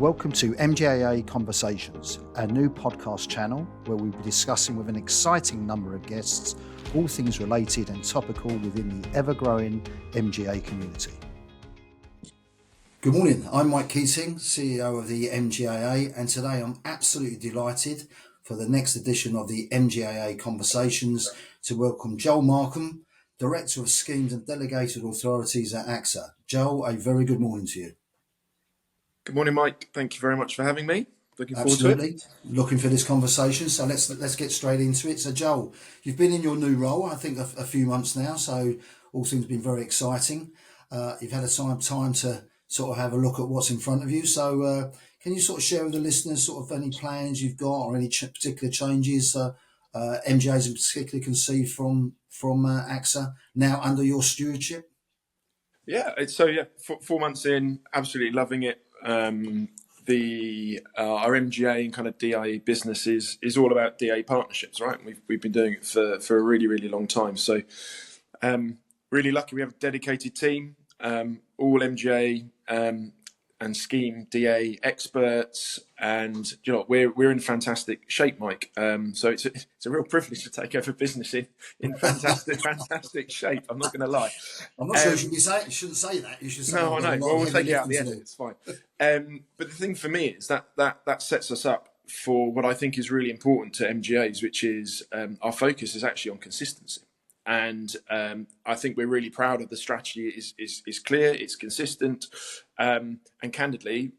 Welcome to MGAA Conversations, our new podcast channel where we'll be discussing with an exciting number of guests all things related and topical within the ever-growing MGA community. Good morning, I'm Mike Keating, CEO of the MGAA, and today I'm absolutely delighted for the next edition of the MGAA Conversations to welcome Joel Markham, Director of Schemes and Delegated Authorities at AXA. Joel, a very good morning to you. Good morning, Mike. Thank you very much for having me. Looking forward to it. Absolutely. Looking for this conversation. So let's get straight into it. So Joel, you've been in your new role, I think, a few months now. So all things have been very exciting. You've had time to sort of have a look at what's in front of you. So can you sort of share with the listeners sort of any plans you've got or any particular changes MGAs in particular can see from AXA now under your stewardship? Yeah. 4 months in, absolutely loving it. Our MGA and kind of DA business is all about DA partnerships, right? We've been doing it for a really, really long time. So really lucky we have a dedicated team, all MGA and scheme DA experts, and you know we're in fantastic shape, Mike. So it's a real privilege to take over business in fantastic shape. I'm not going to lie. I'm not sure you shouldn't say that. You should say no, I know. Well, we'll take it out at the end. It's fine. But the thing for me is that sets us up for what I think is really important to MGAs, which is our focus is actually on consistency. And I think we're really proud of the strategy. Is clear, it's consistent, and candidly,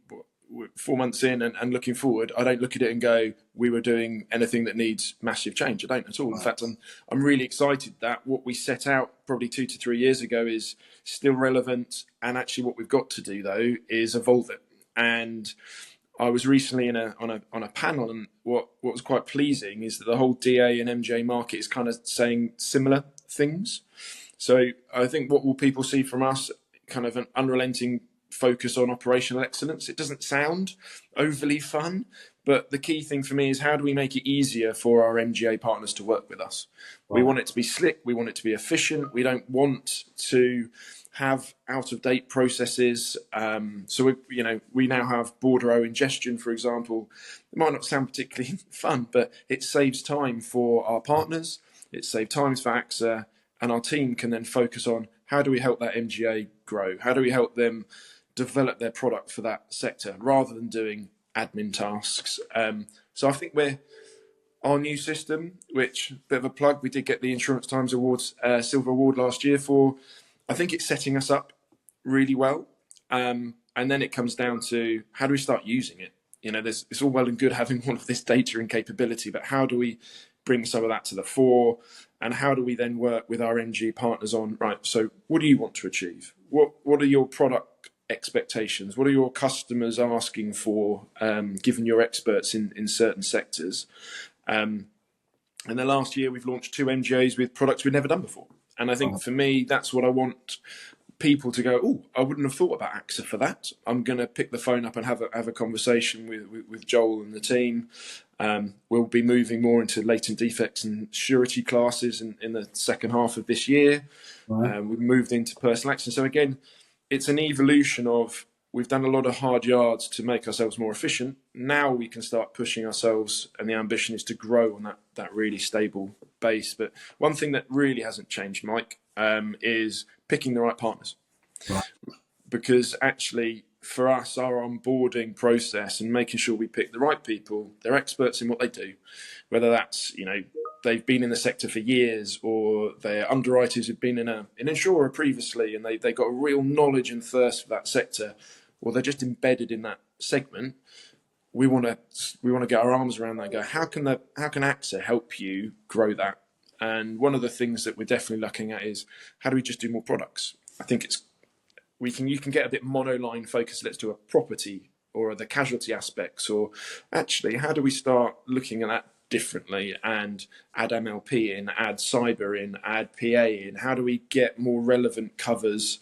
4 months in and looking forward, I don't look at it and go, we were doing anything that needs massive change. I don't at all. In fact, I'm really excited that what we set out probably 2 to 3 years ago is still relevant. And actually, what we've got to do though is evolve it. And I was recently on a panel, and what was quite pleasing is that the whole DA and MJ market is kind of saying similar things. So I think what will people see from us, kind of an unrelenting focus on operational excellence. It doesn't sound overly fun, but the key thing for me is how do we make it easier for our MGA partners to work with us? Wow. We want it to be slick. We want it to be efficient. We don't want to have out-of-date processes. So we now have bordereau ingestion, for example. It might not sound particularly fun, but it saves time for our partners. It saves time for AXA, and our team can then focus on how do we help that MGA grow? How do we help them develop their product for that sector rather than doing admin tasks? So I think our new system, which, bit of a plug, we did get the Insurance Times Awards Silver Award last year for. I think it's setting us up really well. And then it comes down to how do we start using it? You know, it's all well and good having all of this data and capability, but how do we bring some of that to the fore? And how do we then work with our MG partners on, right, so what do you want to achieve? What are your product expectations? What are your customers asking for, given you're experts in certain sectors? And the last year, we've launched 2 MGAs with products we've never done before. And I think for me, that's what I want people to go, oh, I wouldn't have thought about AXA for that. I'm going to pick the phone up and have a conversation with Joel and the team. We'll be moving more into latent defects and surety classes in the second half of this year. Right. We've moved into personal accident. So again, it's an evolution of we've done a lot of hard yards to make ourselves more efficient. Now we can start pushing ourselves, and the ambition is to grow on that really stable base. But one thing that really hasn't changed, Mike, is picking the right partners. Right. Because actually, for us, our onboarding process and making sure we pick the right people, they're experts in what they do, whether that's, they've been in the sector for years, or they're underwriters who've been in an insurer previously and they got a real knowledge and thirst for that sector, or they're just embedded in that segment. We want to get our arms around that and go, how can AXA help you grow that? And one of the things that we're definitely looking at is how do we just do more products? I think you can get a bit monoline focused. Let's do a property or the casualty aspects, or actually how do we start looking at that differently and add MLP in, add cyber in, add PA in? How do we get more relevant covers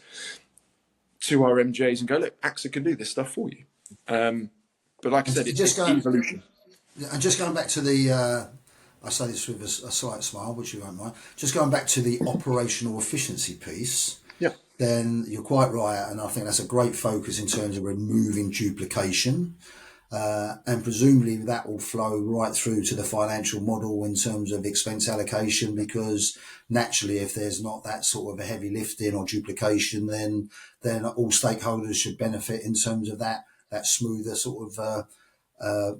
to our MJs and go, look, AXA can do this stuff for you. But like I said, it's evolution. And just going back to the, I say this with a slight smile, which you won't mind, just going back to the operational efficiency piece. Yeah. then you're quite right, and I think that's a great focus in terms of removing duplication. And presumably that will flow right through to the financial model in terms of expense allocation, because naturally, if there's not that sort of a heavy lifting or duplication, then all stakeholders should benefit in terms of that smoother sort of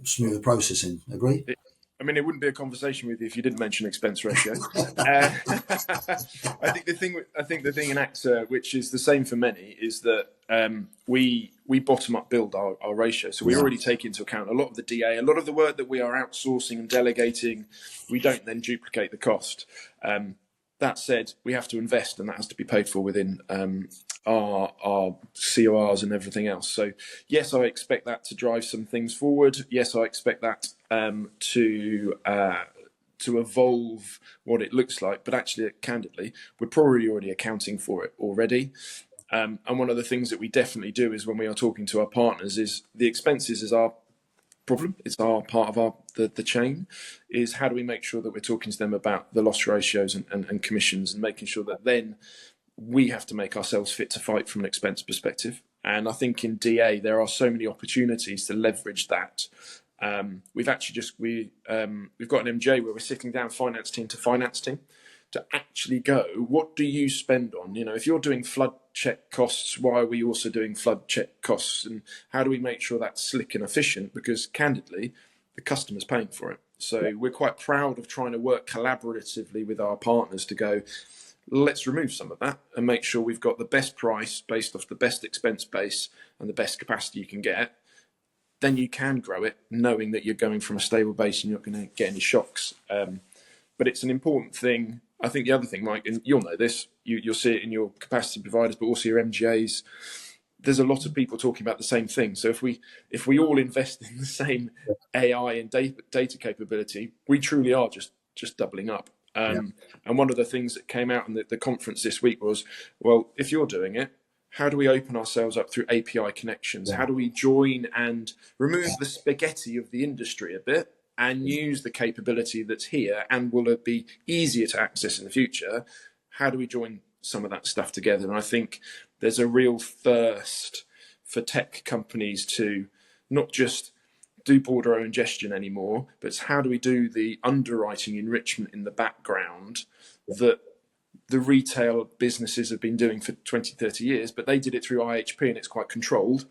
smoother processing. Agree? I mean, it wouldn't be a conversation with you if you didn't mention expense ratio. I think the thing in AXA, which is the same for many, is that we bottom up build our ratio. So we already take into account a lot of the DA, a lot of the work that we are outsourcing and delegating. We don't then duplicate the cost. That said, we have to invest, and that has to be paid for within our CORs and everything else. So yes, I expect that to drive some things forward. Yes, I expect that to evolve what it looks like. But actually, candidly, we're probably already accounting for it already. And one of the things that we definitely do is when we are talking to our partners is the expenses is our problem. It's our part of the chain. Is how do we make sure that we're talking to them about the loss ratios and commissions, and making sure that then we have to make ourselves fit to fight from an expense perspective. And I think in DA there are so many opportunities to leverage that. We've actually we've got an MGA where we're sitting down finance team to actually go, what do you spend on? You know, if you're doing flood check costs, why are we also doing flood check costs? And how do we make sure that's slick and efficient? Because candidly, the customer's paying for it. So we're quite proud of trying to work collaboratively with our partners to go, let's remove some of that and make sure we've got the best price based off the best expense base and the best capacity you can get. Then you can grow it, knowing that you're going from a stable base and you're not going to get any shocks. But it's an important thing. I think the other thing, Mike, and you'll know this, you'll see it in your capacity providers, but also your MGAs. There's a lot of people talking about the same thing. So if we all invest in the same AI and data capability, we truly are just doubling up. And one of the things that came out in the conference this week was, well, if you're doing it, how do we open ourselves up through API connections? How do we join and remove the spaghetti of the industry a bit and use the capability that's here and will it be easier to access in the future? How do we join some of that stuff together? And I think there's a real thirst for tech companies to not just do border ingestion anymore, but it's how do we do the underwriting enrichment in the background that the retail businesses have been doing for 20, 30 years, but they did it through IHP and it's quite controlled.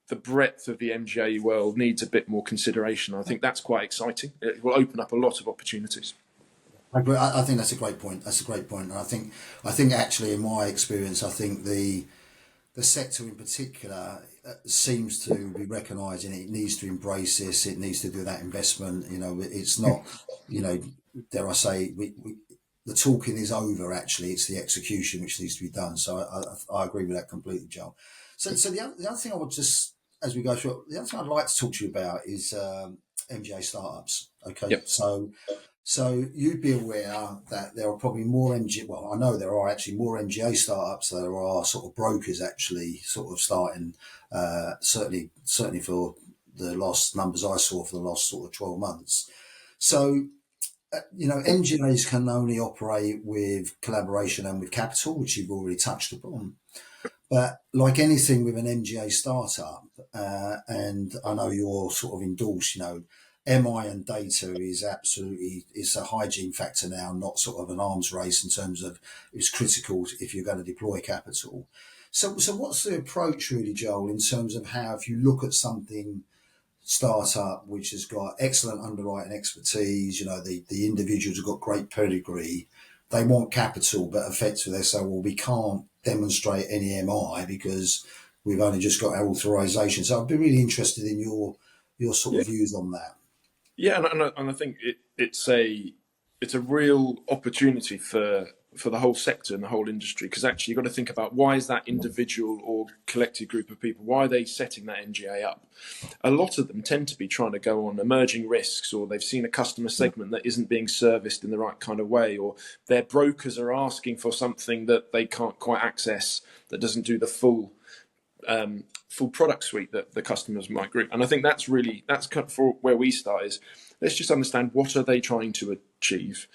The breadth of the MGA world needs a bit more consideration. I think that's quite exciting. It will open up a lot of opportunities. I think that's a great point. That's a great point. And I think actually, in my experience, I think the sector in particular seems to be recognising it needs to embrace this. It needs to do that investment. You know, it's not, you know, dare I say, the talking is over. Actually, it's the execution which needs to be done. So I agree with that completely, Joel. So the other thing I would just, as we go through, the other thing I'd like to talk to you about is MGA startups. Okay, Yep. So you'd be aware that there are probably more I know there are actually more MGA startups than there are sort of brokers actually sort of starting. Certainly for the last numbers I saw for the last sort of 12 months. So you know, MGAs can only operate with collaboration and with capital, which you've already touched upon. But like anything with an MGA startup, and I know you're sort of endorsed, you know, MI and data is absolutely, it's a hygiene factor now, not sort of an arms race in terms of it's critical if you're going to deploy capital. So what's the approach really, Joel, in terms of how if you look at something startup which has got excellent underwriting expertise, you know, the individuals have got great pedigree, they want capital, but effectively they say, well, we can't demonstrate any MI because we've only just got our authorization. So I'd be really interested in your sort of views on that. Yeah, and I think it's a real opportunity for the whole sector and the whole industry, because actually you've got to think about why is that individual or collective group of people, why are they setting that MGA up? A lot of them tend to be trying to go on emerging risks, or they've seen a customer segment that isn't being serviced in the right kind of way, or their brokers are asking for something that they can't quite access, that doesn't do the full product suite that the customers might group. And I think that's kind of for where we start is let's just understand what are they trying to achieve.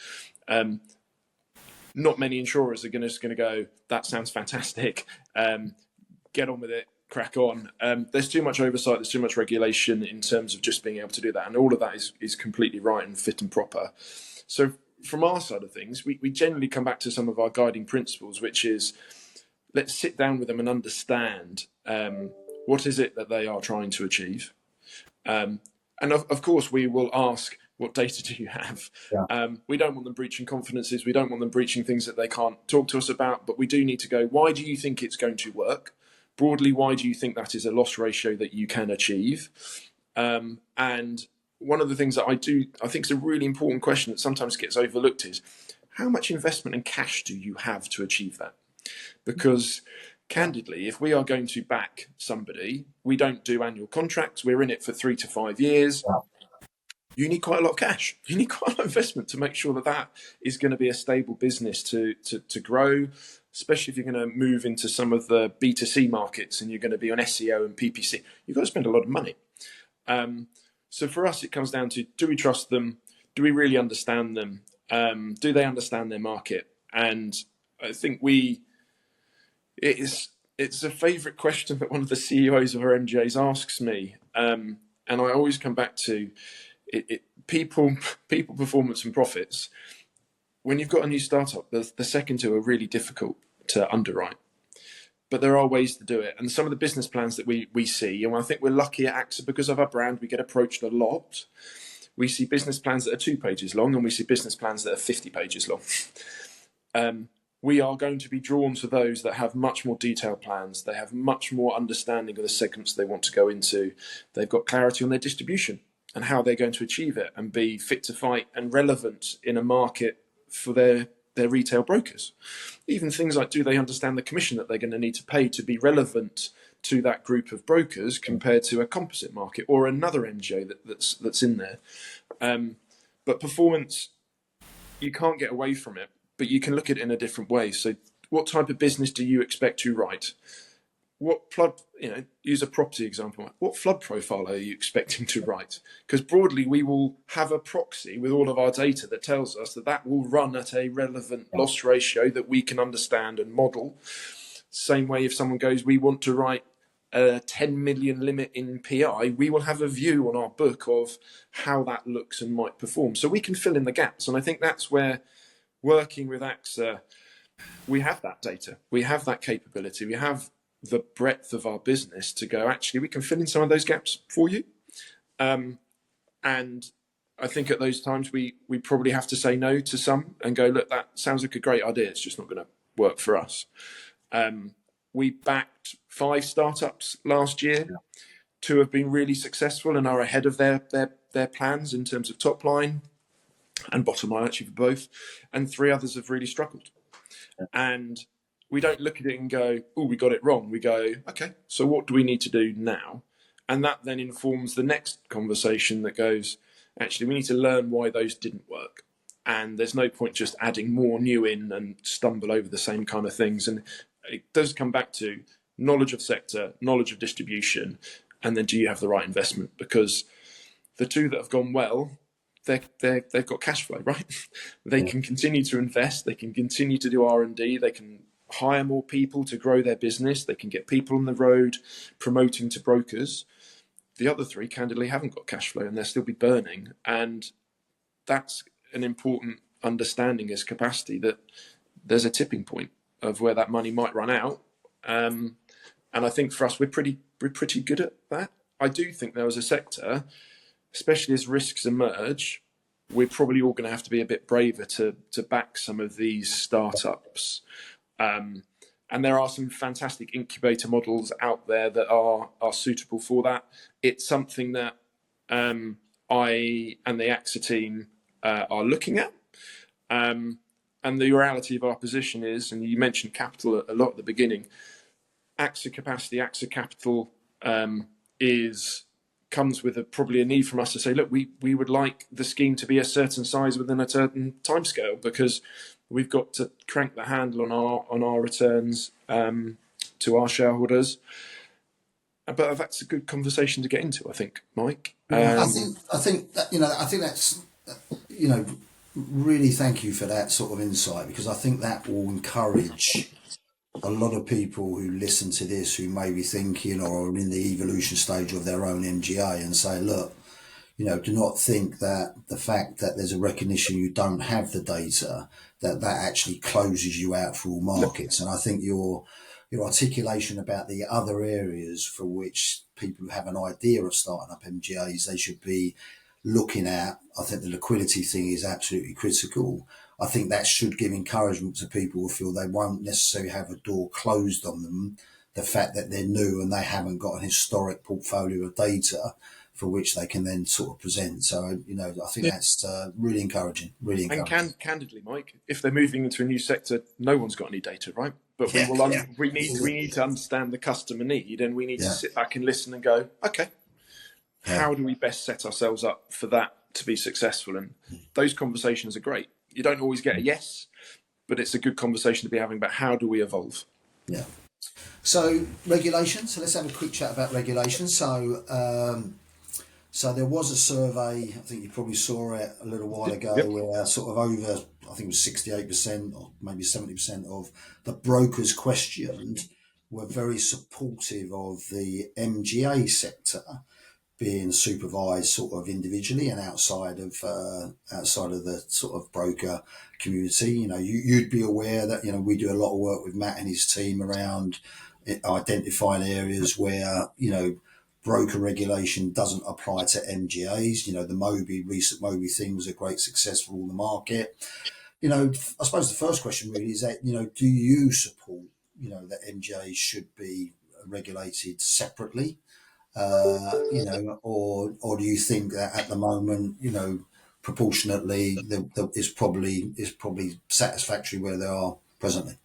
not many insurers are just going to go, that sounds fantastic, get on with it, crack on. There's too much oversight, there's too much regulation in terms of just being able to do that, and all of that is completely right and fit and proper. So from our side of things, we generally come back to some of our guiding principles, which is, let's sit down with them and understand what is it that they are trying to achieve. And of course, we will ask, what data do you have? Yeah. We don't want them breaching confidences. We don't want them breaching things that they can't talk to us about. But we do need to go, why do you think it's going to work? Broadly, why do you think that is a loss ratio that you can achieve? And one of the things that I think is a really important question that sometimes gets overlooked is, how much investment and cash do you have to achieve that? Because candidly, if we are going to back somebody, we don't do annual contracts. We're in it for 3 to 5 years. Yeah. You need quite a lot of cash. You need quite a lot of investment to make sure that that is going to be a stable business to grow, especially if you're going to move into some of the B2C markets and you're going to be on SEO and PPC. You've got to spend a lot of money. So for us, it comes down to, do we trust them? Do we really understand them? Do they understand their market? And I think it's a favourite question that one of the CEOs of our MGAs asks me, and I always come back to people, performance and profits. When you've got a new startup, the second two are really difficult to underwrite, but there are ways to do it. And some of the business plans that we see, and I think we're lucky at AXA because of our brand, we get approached a lot. We see business plans that are 2 pages long, and we see business plans that are 50 pages long. We are going to be drawn to those that have much more detailed plans. They have much more understanding of the segments they want to go into. They've got clarity on their distribution and how they're going to achieve it and be fit to fight and relevant in a market for their retail brokers. Even things like, do they understand the commission that they're going to need to pay to be relevant to that group of brokers compared to a composite market or another MGA that's in there. But performance, you can't get away from it, but you can look at it in a different way. So what type of business do you expect to write? What flood, use a property example. What flood profile are you expecting to write? Because broadly, we will have a proxy with all of our data that tells us that will run at a relevant loss ratio that we can understand and model. Same way, if someone goes, we want to write a 10 million limit in PI, we will have a view on our book of how that looks and might perform. So we can fill in the gaps. And I think that's where, working with AXA, we have that data, we have that capability, we have the breadth of our business to go, actually, we can fill in some of those gaps for you. And I think at those times we probably have to say no to some and go, look, that sounds like a great idea, it's just not going to work for us. We backed 5 startups last year. 2 have been really successful and are ahead of their plans in terms of top line and bottom line, actually, for both. And 3 others have really struggled. And we don't look at it and go, oh, we got it wrong. We go, okay, so what do we need to do now? And that then informs the next conversation that goes, actually, we need to learn why those didn't work. And there's no point just adding more new in and stumble over the same kind of things. And it does come back to knowledge of sector, knowledge of distribution, and then do you have the right investment? Because the 2 that have gone well, they've got cash flow, right? They can continue to invest, they can continue to do R&D, they can hire more people to grow their business, they can get people on the road promoting to brokers. The other 3 candidly haven't got cash flow and they'll still be burning. And that's an important understanding as capacity, that there's a tipping point of where that money might run out. And I think for us, we're pretty good at that. I do think there was a sector, especially as risks emerge, we're probably all going to have to be a bit braver to back some of these startups. And there are some fantastic incubator models out there that are suitable for that. It's something that I and the AXA team are looking at. And the reality of our position is, and you mentioned capital a lot at the beginning, AXA capacity, AXA capital comes with probably a need from us to say, look, we would like the scheme to be a certain size within a certain timescale, because we've got to crank the handle on our returns to our shareholders. But that's a good conversation to get into, I think, Mike. I think that, I think that's, Really, thank you for that sort of insight, because I think that will encourage a lot of people who listen to this who may be thinking or are in the evolution stage of their own MGA and say, look, do not think that the fact that there's a recognition you don't have the data, that actually closes you out for all No. markets. And I think your articulation about the other areas for which people who have an idea of starting up MGAs, they should be looking at. I think the liquidity thing is absolutely critical. I think that should give encouragement to people who feel they won't necessarily have a door closed on them. The fact that they're new and they haven't got an historic portfolio of data for which they can then sort of present. So, I think that's really encouraging, really And encouraging. candidly, Mike, if they're moving into a new sector, no one's got any data, right? But Yeah, yeah, we need to understand the customer need, and we need to yeah, sit back and listen and go, okay, yeah, how do we best set ourselves up for that to be successful? And those conversations are great. You don't always get a yes, but it's a good conversation to be having about how do we evolve. yeah. So regulation. So let's have a quick chat about regulation. So there was a survey, I think you probably saw it a little while ago, Yep. where sort of over, I think it was 68% or maybe 70% of the brokers questioned were very supportive of the MGA sector being supervised sort of individually and outside of the sort of broker community. You'd be aware that we do a lot of work with Matt and his team around identifying areas where broker regulation doesn't apply to MGAs. The recent Moby thing was a great success for all the market. I suppose the first question really is that do you support that MGAs should be regulated separately? Or do you think that at the moment, proportionately, is probably satisfactory where they are presently?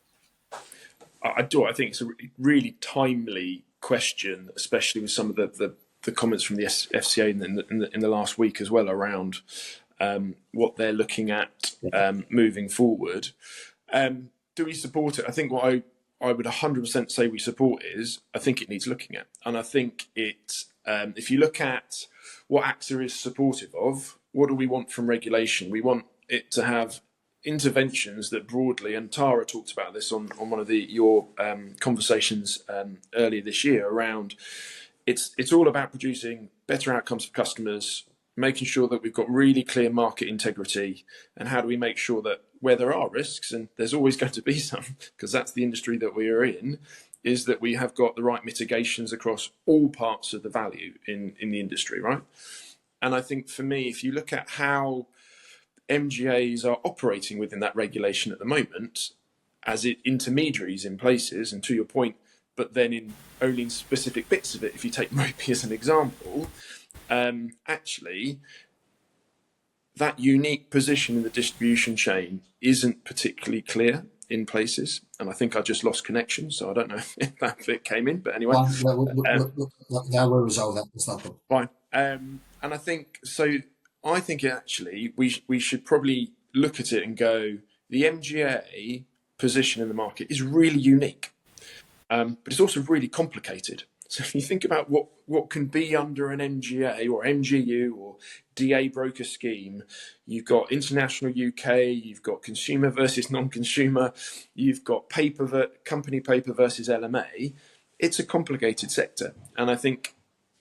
I do. I think it's a really timely question, especially with some of the comments from the FCA in the last week as well around what they're looking at moving forward. Do we support it? I think what I would 100% say we support is I think it needs looking at. And I think if you look at what AXA is supportive of, what do we want from regulation? We want it to have interventions that broadly, and Tara talked about this on one of your conversations earlier this year around it's all about producing better outcomes for customers, making sure that we've got really clear market integrity, and how do we make sure that where there are risks, and there's always going to be some because that's the industry that we are in, is that we have got the right mitigations across all parts of the value in the industry, right? And I think for me, if you look at how MGAs are operating within that regulation at the moment as intermediaries in places, and to your point, but then only in specific bits of it, if you take Moby as an example, actually that unique position in the distribution chain isn't particularly clear in places. And I think I just lost connection, so I don't know if that bit came in, but anyway. Now we'll resolve that. It's not a problem. Fine. And I think so. I think actually we should probably look at it and go, the MGA position in the market is really unique, but it's also really complicated. So if you think about what can be under an MGA or MGU or DA broker scheme, you've got international UK, you've got consumer versus non-consumer, you've got company paper versus LMA. It's a complicated sector, and I think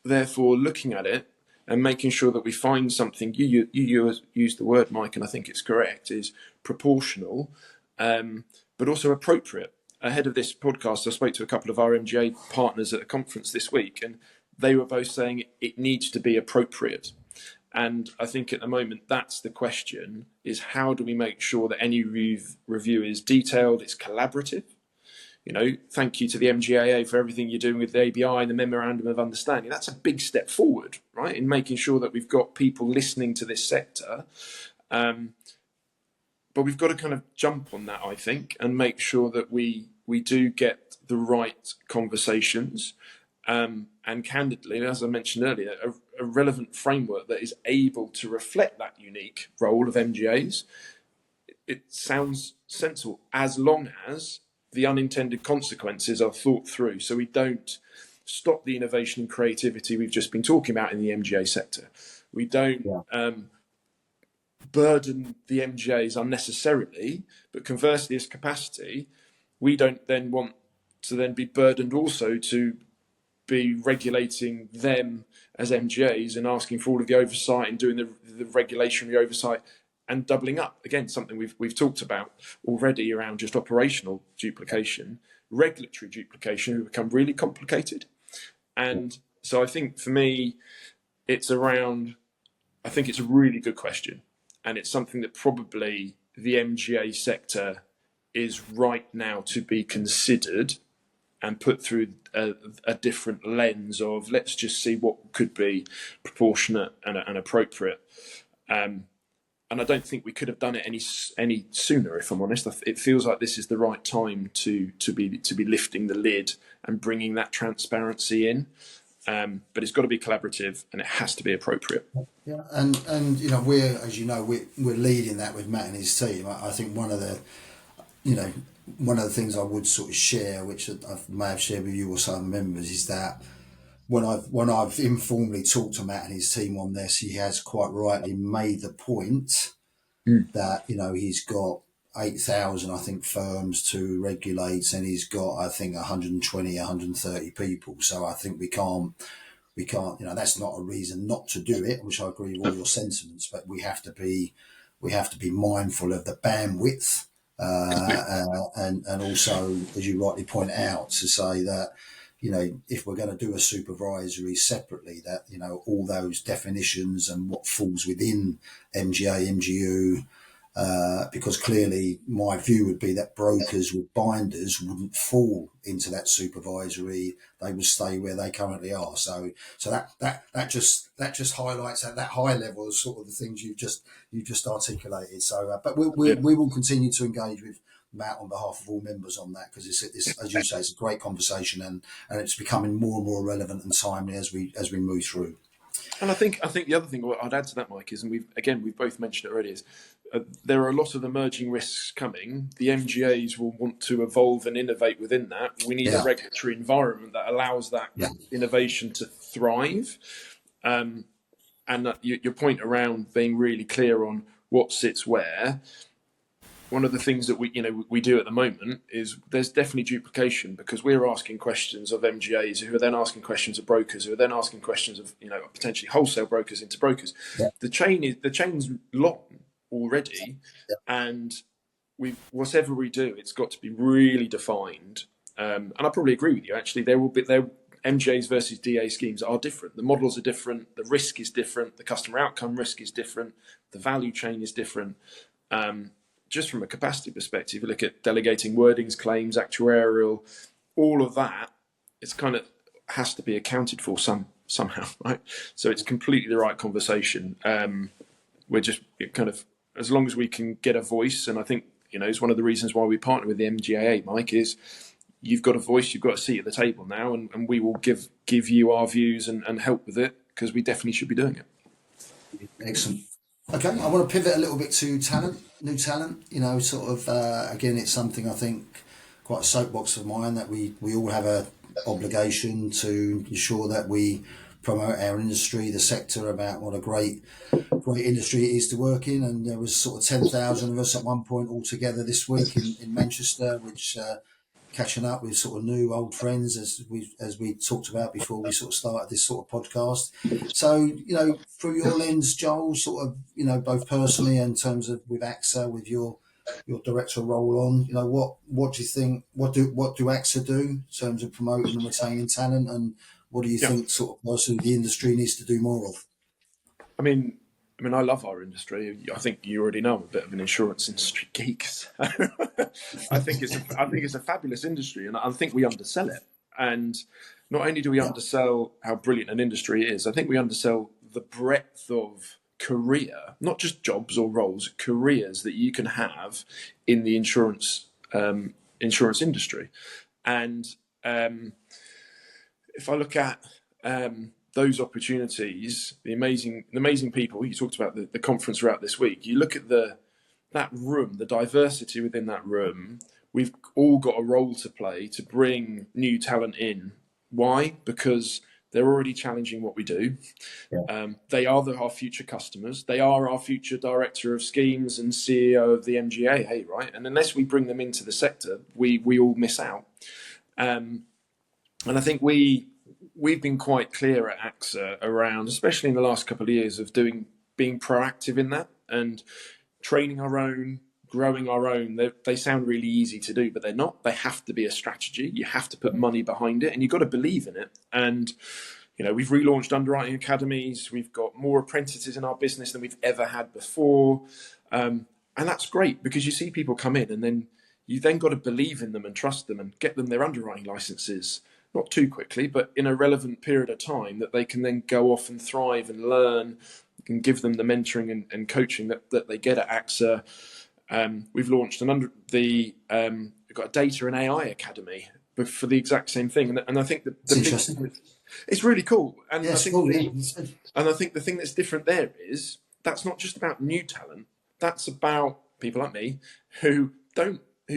therefore looking at it and making sure that we find something, you use the word, Mike, and I think it's correct, is proportional, but also appropriate. Ahead of this podcast, I spoke to a couple of our MGA partners at a conference this week, and they were both saying it needs to be appropriate. And I think at the moment, that's the question, is how do we make sure that any review is detailed, it's collaborative? Thank you to the MGAA for everything you're doing with the ABI and the Memorandum of Understanding. That's a big step forward, right, in making sure that we've got people listening to this sector. But we've got to kind of jump on that, I think, and make sure that we do get the right conversations. And candidly, as I mentioned earlier, a relevant framework that is able to reflect that unique role of MGAs. It sounds sensible as long as the unintended consequences are thought through, so we don't stop the innovation and creativity we've just been talking about in the MGA sector. We don't burden the MGAs unnecessarily, but conversely, as capacity, we don't then want to then be burdened also to be regulating them as MGAs and asking for all of the oversight and doing the regulatory oversight and doubling up. Again, something we've talked about already around just operational duplication, regulatory duplication, who become really complicated. And so I think for me, it's around, I think it's a really good question. And it's something that probably the MGA sector is right now to be considered and put through a different lens of, let's just see what could be proportionate and appropriate. And I don't think we could have done it any sooner, if I'm honest. It feels like this is the right time to be lifting the lid and bringing that transparency in. But it's got to be collaborative and it has to be appropriate. Yeah, and you know, we're, as you know, we're leading that with Matt and his team. I think one of the things I would sort of share, which I may have shared with you or some members, is that when I've informally talked to Matt and his team on this, he has quite rightly made the point that, you know, he's got 8,000, I think, firms to regulate, and he's got, I think, 120, 130 people. So I think we can't, you know, that's not a reason not to do it, which I agree with all your sentiments, but we have to be mindful of the bandwidth, and also, as you rightly point out, to say that, you know, if we're going to do a supervisory separately, that, you know, all those definitions and what falls within MGA, MGU, because clearly my view would be that brokers with binders wouldn't fall into that supervisory; they would stay where they currently are. So that just highlights at that high level sort of the things you've just articulated. So, but we will continue to engage with Matt on behalf of all members on that, because it's, as you say, it's a great conversation, and it's becoming more and more relevant and timely as we move through. And I think the other thing I'd add to that, Mike, is, and we've both mentioned it already, is there are a lot of emerging risks coming. The MGAs will want to evolve and innovate within that. We need a regulatory environment that allows that innovation to thrive. And your point around being really clear on what sits where. One of the things that we do at the moment is there's definitely duplication, because we're asking questions of MGAs who are then asking questions of brokers who are then asking questions of, you know, potentially wholesale brokers into brokers. Yeah. The chain's long already, and whatever we do, it's got to be really defined. And I probably agree with you. Actually, there MGAs versus DA schemes are different. The models are different. The risk is different. The customer outcome risk is different. The value chain is different. Just from a capacity perspective, you look at delegating wordings, claims, actuarial, all of that, it's kind of has to be accounted for somehow, right? So it's completely the right conversation. We're just kind of, as long as we can get a voice, and I think, you know, it's one of the reasons why we partner with the MGAA, Mike, is you've got a voice, you've got a seat at the table now, and we will give you our views and help with it, because we definitely should be doing it. Excellent. Okay, I want to pivot a little bit to talent, new talent. You know, sort of, again, it's something I think quite a soapbox of mine, that we all have a obligation to ensure that we promote our industry, the sector, about what a great industry it is to work in. And there was sort of 10,000 of us at one point all together this week in Manchester, which catching up with sort of new old friends, as we talked about before we sort of started this sort of podcast. So, you know, through your lens, Joel, sort of, you know, both personally and in terms of with AXA, with your director role on, you know, what do you think, what do AXA do in terms of promoting and retaining talent, and what do you think sort of personally the industry needs to do more of? I mean, I love our industry. I think you already know I'm a bit of an insurance industry geek. So I think it's a fabulous industry, and I think we undersell it. And not only do we undersell how brilliant an industry is, I think we undersell the breadth of career, not just jobs or roles, careers that you can have in the insurance industry. And if I look at those opportunities, the amazing people you talked about, the conference throughout this week, you look at that room, the diversity within that room. We've all got a role to play to bring new talent in. Why? Because They're already challenging what we do. Yeah. They are our future customers. They are our future director of schemes and CEO of the MGAA, right? And unless we bring them into the sector, we all miss out. And I think we've been quite clear at AXA around, especially in the last couple of years, of being proactive in that and training our own, growing our own. They sound really easy to do, but they're not. They have to be a strategy. You have to put money behind it, and you've got to believe in it. And we've relaunched underwriting academies. We've got more apprentices in our business than we've ever had before, and that's great because you see people come in, and then you got to believe in them and trust them and get them their underwriting licenses. Not too quickly, but in a relevant period of time that they can then go off and thrive and learn. You can give them the mentoring and coaching that they get at AXA. We've launched we've got a data and AI academy, but for the exact same thing. And I think it's really cool. And yeah, I think cool, and I think the thing that's different there is that's not just about new talent. That's about people like me who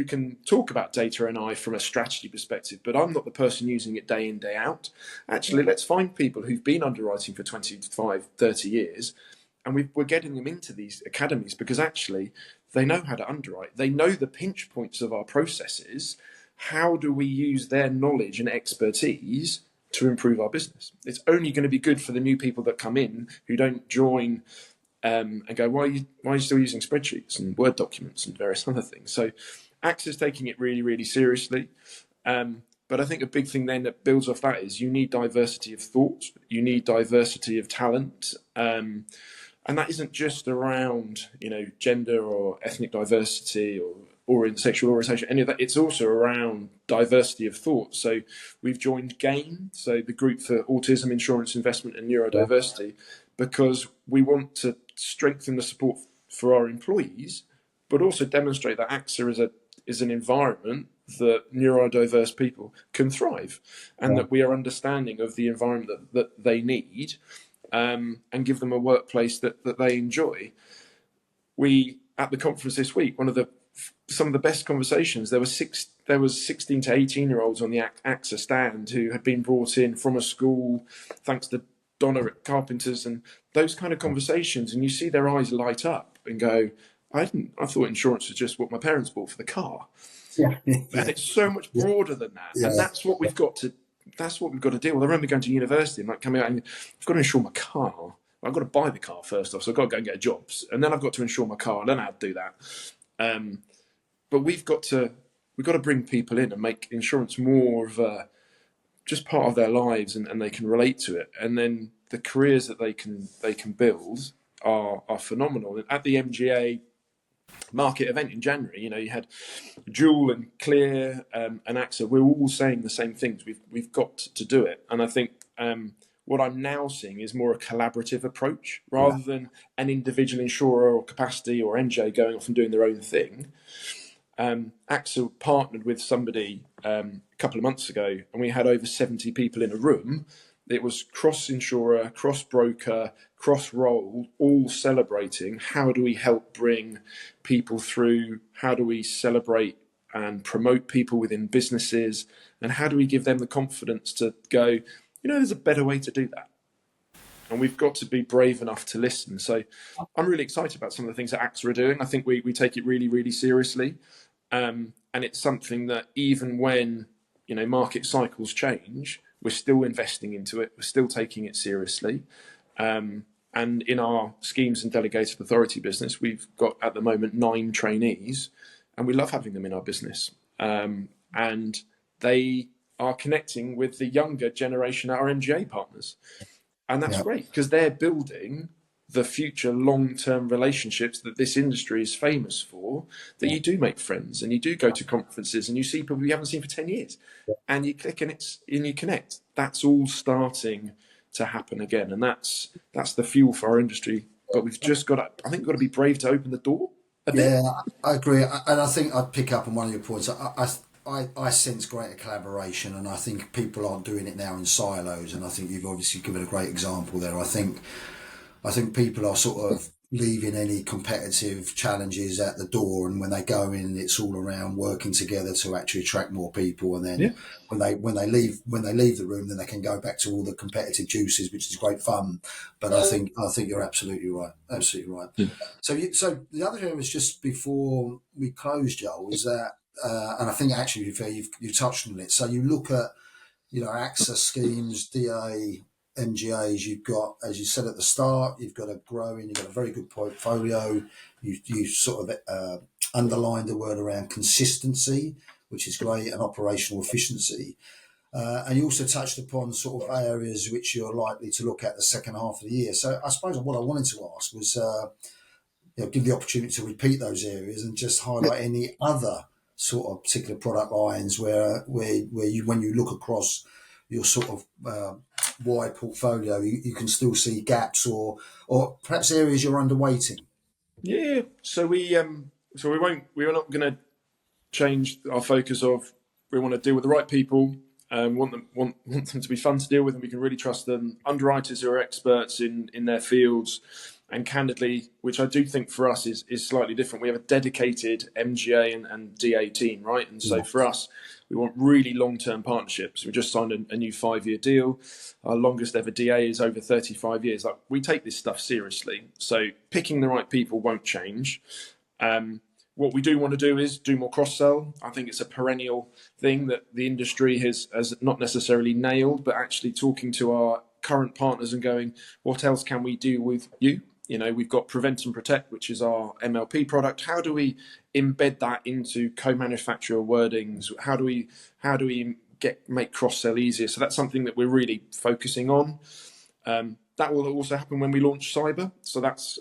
can talk about data and AI from a strategy perspective, but I'm not the person using it day in, day out. Actually, let's find people who've been underwriting for 25, 30 years, and we're getting them into these academies because actually they know how to underwrite. They know the pinch points of our processes. How do we use their knowledge and expertise to improve our business? It's only going to be good for the new people that come in who don't join and go, why are you still using spreadsheets and Word documents and various other things? So AXA's taking it really, really seriously. But I think a big thing then that builds off that is you need diversity of thought, you need diversity of talent. And that isn't just around, gender or ethnic diversity or in sexual orientation, any of that. It's also around diversity of thought. So we've joined GAIN, so the group for autism, insurance, investment and neurodiversity, because we want to strengthen the support for our employees, but also demonstrate that AXA is an environment that neurodiverse people can thrive, and that we are understanding of the environment that they need, and give them a workplace that they enjoy. At the conference this week, some of the best conversations, there was 16 to 18-year-olds on the AXA stand who had been brought in from a school thanks to Donna at Carpenters, and those kind of conversations, and you see their eyes light up and go, I thought insurance was just what my parents bought for the car. Yeah. And it's so much broader than that. Yeah. And that's what we've got to deal with. I remember going to university and coming out and I've got to insure my car. I've got to buy the car first off, so I've got to go and get a job. And then I've got to insure my car. I don't know how to do that. But we've got to bring people in and make insurance more of just part of their lives, and they can relate to it. And then the careers that they can build are phenomenal. And at the MGA market event in January, you had Joel and Clear and AXA. We're all saying the same things. We've got to do it. And I think what I'm now seeing is more a collaborative approach rather than an individual insurer or capacity or MJ going off and doing their own thing. AXA partnered with somebody a couple of months ago, and we had over 70 people in a room. It was cross-insurer, cross-broker, cross-role, all celebrating how do we help bring people through, how do we celebrate and promote people within businesses, and how do we give them the confidence to go, there's a better way to do that. And we've got to be brave enough to listen. So I'm really excited about some of the things that AXA are doing. I think we take it really, really seriously. And it's something that even when, market cycles change, we're still investing into it. We're still taking it seriously. And in our Schemes and Delegated Authority business, we've got at the moment 9 trainees, and we love having them in our business. And they are connecting with the younger generation at our MGA partners. And that's great because they're building the future long-term relationships that this industry is famous for, that you do make friends and you do go to conferences and you see people you haven't seen for 10 years and you click and you connect. That's all starting to happen again. And that's the fuel for our industry. But we've just got to be brave to open the door a bit. Yeah, I agree. And I think I'd pick up on one of your points. I sense greater collaboration, and I think people aren't doing it now in silos. And I think you've obviously given a great example there. I think people are sort of leaving any competitive challenges at the door, and when they go in, it's all around working together to actually attract more people. And then when they leave the room, then they can go back to all the competitive juices, which is great fun. But I think you're absolutely right. Yeah. So the other thing was, just before we close, Joel, is that, and I think actually you've touched on it. So you look at, AXA schemes, DA, MGAs. You've got, as you said at the start, you've got you've got a very good portfolio. You sort of underlined the word around consistency, which is great, and operational efficiency. And you also touched upon sort of areas which you're likely to look at the second half of the year. So I suppose what I wanted to ask was, give the opportunity to repeat those areas and just highlight any other sort of particular product lines where you, when you look across your sort of wide portfolio, you can still see gaps or perhaps areas you're underweighting. Yeah. So we're not going to change our focus of, we want to deal with the right people, want them to be fun to deal with, and we can really trust them. Underwriters who are experts in their fields, and candidly, which I do think for us is slightly different. We have a dedicated MGA and DA team, right? And so for us, we want really long-term partnerships. We just signed a new 5-year deal. Our longest ever DA is over 35 years. Like, we take this stuff seriously. So picking the right people won't change. What we do want to do is do more cross-sell. I think it's a perennial thing that the industry has not necessarily nailed, but actually talking to our current partners and going, what else can we do with you? We've got Prevent and Protect, which is our MLP product. How do we embed that into co-manufacturer wordings? How do we make cross-sell easier? So that's something that we're really focusing on. That will also happen when we launch cyber. So that's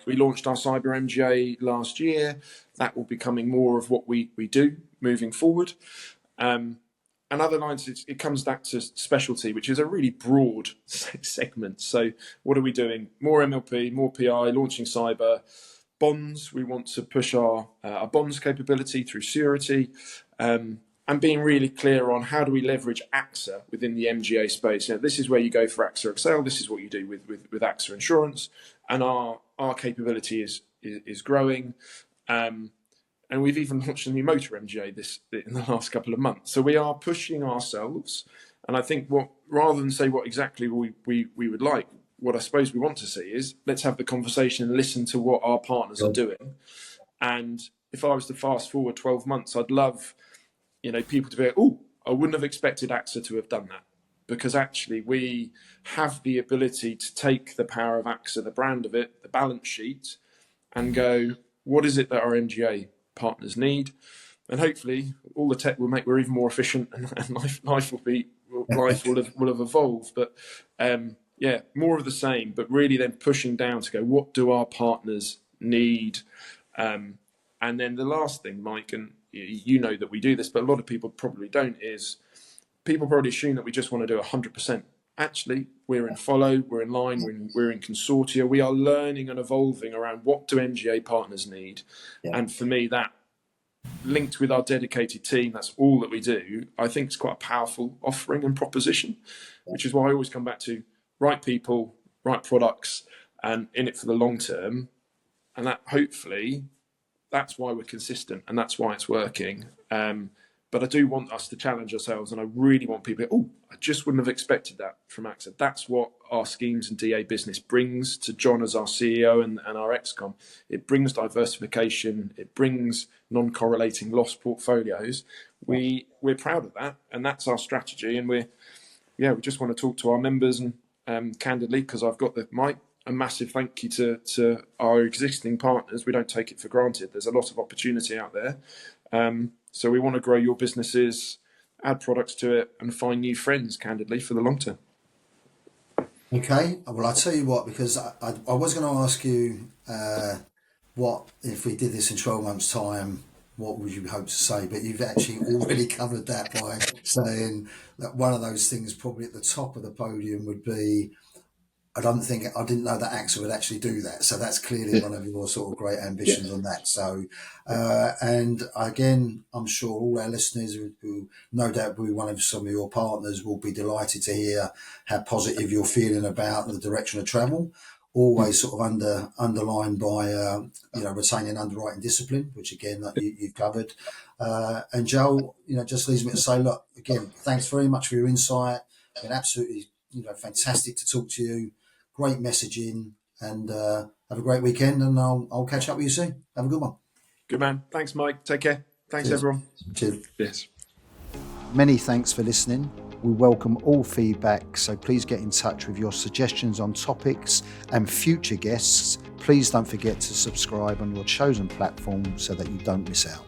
we launched our cyber MGA last year. That will be becoming more of what we do moving forward. And other lines, it comes back to specialty, which is a really broad segment. So what are we doing? More MLP, more PI, launching cyber. Bonds, we want to push our bonds capability through surety, and being really clear on how do we leverage AXA within the MGA space. This is where you go for AXA Excel. This is what you do with AXA Insurance, and our capability is growing. And we've even launched a new motor MGA in the last couple of months. So we are pushing ourselves. And I think rather than say what exactly we would like, what I suppose we want to see is, let's have the conversation and listen to what our partners are doing. And if I was to fast forward 12 months, I'd love, people to be, I wouldn't have expected AXA to have done that. Because actually we have the ability to take the power of AXA, the brand of it, the balance sheet, and go, what is it that our MGA partners need? And hopefully all the tech will make we're even more efficient, and life will have evolved. But more of the same, but really then pushing down to go, what do our partners need? And then the last thing, Mike, and you know that we do this, but a lot of people probably don't, is people probably assume that we just want to do 100%. Actually, we're in follow, we're in line, we're in consortia. We are learning and evolving around what do MGA partners need. Yeah. And for me, that linked with our dedicated team, that's all that we do, I think it's quite a powerful offering and proposition, which is why I always come back to right people, right products, and in it for the long term. And that, hopefully, that's why we're consistent and that's why it's working. But I do want us to challenge ourselves, and I really want people to, I just wouldn't have expected that from AXA. That's what our schemes and DA business brings to John as our CEO and our XCOM. It brings diversification. It brings non-correlating loss portfolios. We're proud of that, and that's our strategy. And we just want to talk to our members and candidly, because I've got the mic, a massive thank you to our existing partners. We don't take it for granted. There's a lot of opportunity out there. So we want to grow your businesses, add products to it, and find new friends, candidly, for the long term. Okay. Well, I'll tell you what, because I was going to ask you what, if we did this in 12 months' time, what would you hope to say? But you've actually already covered that by saying that one of those things probably at the top of the podium would be, I didn't know that AXA would actually do that. So that's clearly one of your sort of great ambitions on that. So, and again, I'm sure all our listeners who no doubt will be one of some of your partners will be delighted to hear how positive you're feeling about the direction of travel. always sort of underlined by retaining underwriting discipline, which again that you've covered. And Joel, just leaves me to say, look, again, thanks very much for your insight. Been absolutely fantastic to talk to you. Great messaging, and have a great weekend. And I'll catch up with you soon. Have a good one. Good man. Thanks, Mike. Take care. Thanks, Cheers. everyone. Cheers. Yes. Many thanks for listening. We welcome all feedback, so please get in touch with your suggestions on topics and future guests. Please don't forget to subscribe on your chosen platform so that you don't miss out.